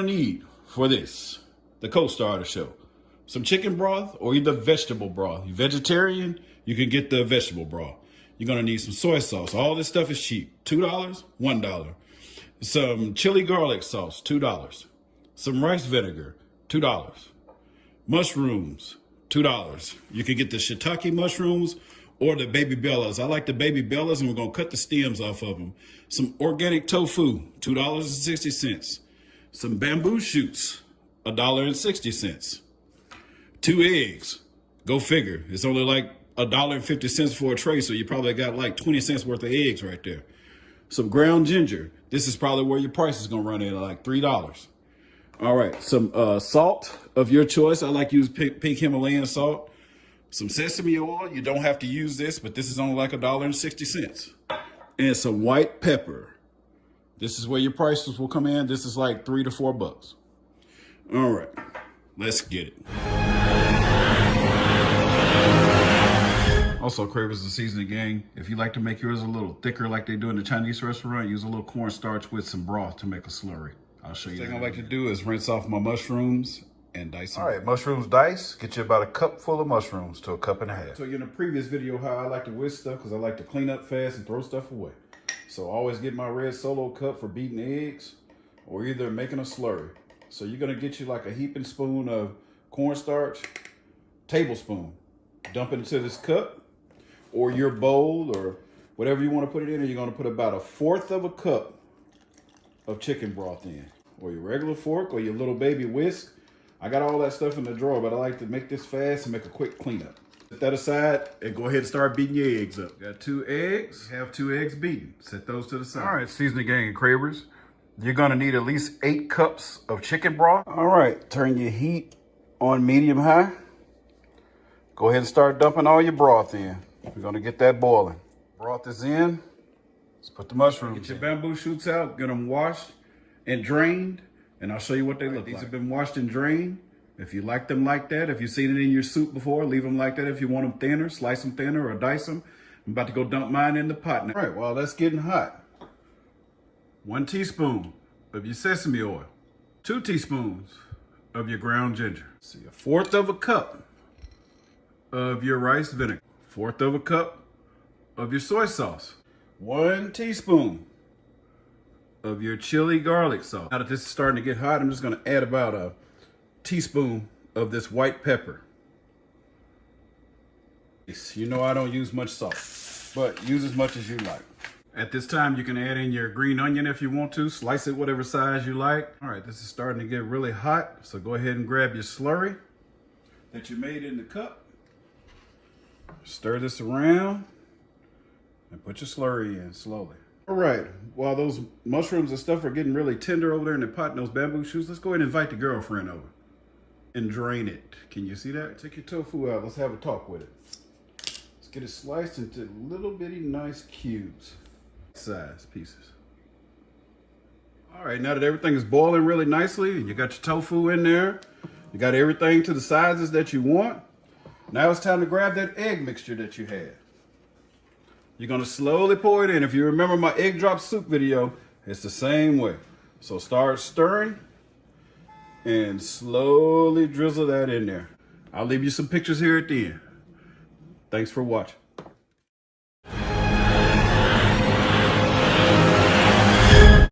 gonna need for this, the co-starter show, some chicken broth or either vegetable broth. You vegetarian, you can get the vegetable broth. You're gonna need some soy sauce. All this stuff is cheap. $2, $1. Some chili garlic sauce, $2. Some rice vinegar, $2. Mushrooms, $2. You can get the shiitake mushrooms or the baby bellas. I like the baby bellas, and we're gonna cut the stems off of them. Some organic tofu, $2.60. Some bamboo shoots, $1.60. 2 eggs, go figure. It's only like $1.50 for a tray, so you probably got like 20 cents worth of eggs right there. Some ground ginger. This is probably where your price is gonna run in at like $3. All right, some salt of your choice. I like to use pink Himalayan salt. Some sesame oil. You don't have to use this, but this is only like $1.60. And some white pepper. This is where your prices will come in. This is like $3 to $4. All right, let's get it. Also, Cravers the Seasoning Gang, if you like to make yours a little thicker like they do in the Chinese restaurant, use a little cornstarch with some broth to make a slurry. I'll show you. The thing I like to do is rinse off my mushrooms and dice them. All right, mushrooms diced. Get you about a cup full of mushrooms to a cup and a half. So in the previous video, how I like to whisk stuff, because I like to clean up fast and throw stuff away. So I always get my red Solo cup for beating eggs or either making a slurry. So you're gonna get you like a heaping spoon of cornstarch, tablespoon. Dump it into this cup or your bowl or whatever you want to put it in, and you're gonna put about 1/4 of a cup of chicken broth in, or your regular fork or your little baby whisk. I got all that stuff in the drawer, but I like to make this fast and make a quick cleanup. Set that aside and go ahead and start beating your eggs up. Got 2 eggs, have 2 eggs beaten. Set those to the side. All right, Seasoning Gang and Cravers, you're gonna need at least 8 cups of chicken broth. All right, turn your heat on medium high. Go ahead and start dumping all your broth in. We're gonna get that boiling. Broth is in. Let's put the mushrooms in. Get your bamboo shoots out, get them washed and drained, and I'll show you what they look like. These have been washed and drained. If you like them like that, if you've seen it in your soup before, leave them like that. If you want them thinner, slice them thinner or dice them. I'm about to go dump mine in the pot now. All right, while that's getting hot, 1 teaspoon of your sesame oil, 2 teaspoons of your ground ginger. See, 1/4 of a cup of your rice vinegar, 1/4 of a cup of your soy sauce, 1 teaspoon of your chili garlic sauce. Now that this is starting to get hot, I'm just gonna add about a teaspoon of this white pepper. You know I don't use much salt, but use as much as you like. At this time, you can add in your green onion if you want to. Slice it whatever size you like. All right, this is starting to get really hot, so go ahead and grab your slurry that you made in the cup. Stir this around and put your slurry in slowly. All right, while those mushrooms and stuff are getting really tender over there in the pot and those bamboo shoots, let's go ahead and invite the girlfriend over and drain it. Can you see that? Take your tofu out. Let's have a talk with it. Let's get it sliced into little bitty nice cubes, size pieces. All right, now that everything is boiling really nicely and you got your tofu in there, you got everything to the sizes that you want. Now it's time to grab that egg mixture that you had. You're gonna slowly pour it in. If you remember my egg drop soup video, it's the same way. So start stirring and slowly drizzle that in there. I'll leave you some pictures here at the end. Thanks for watching.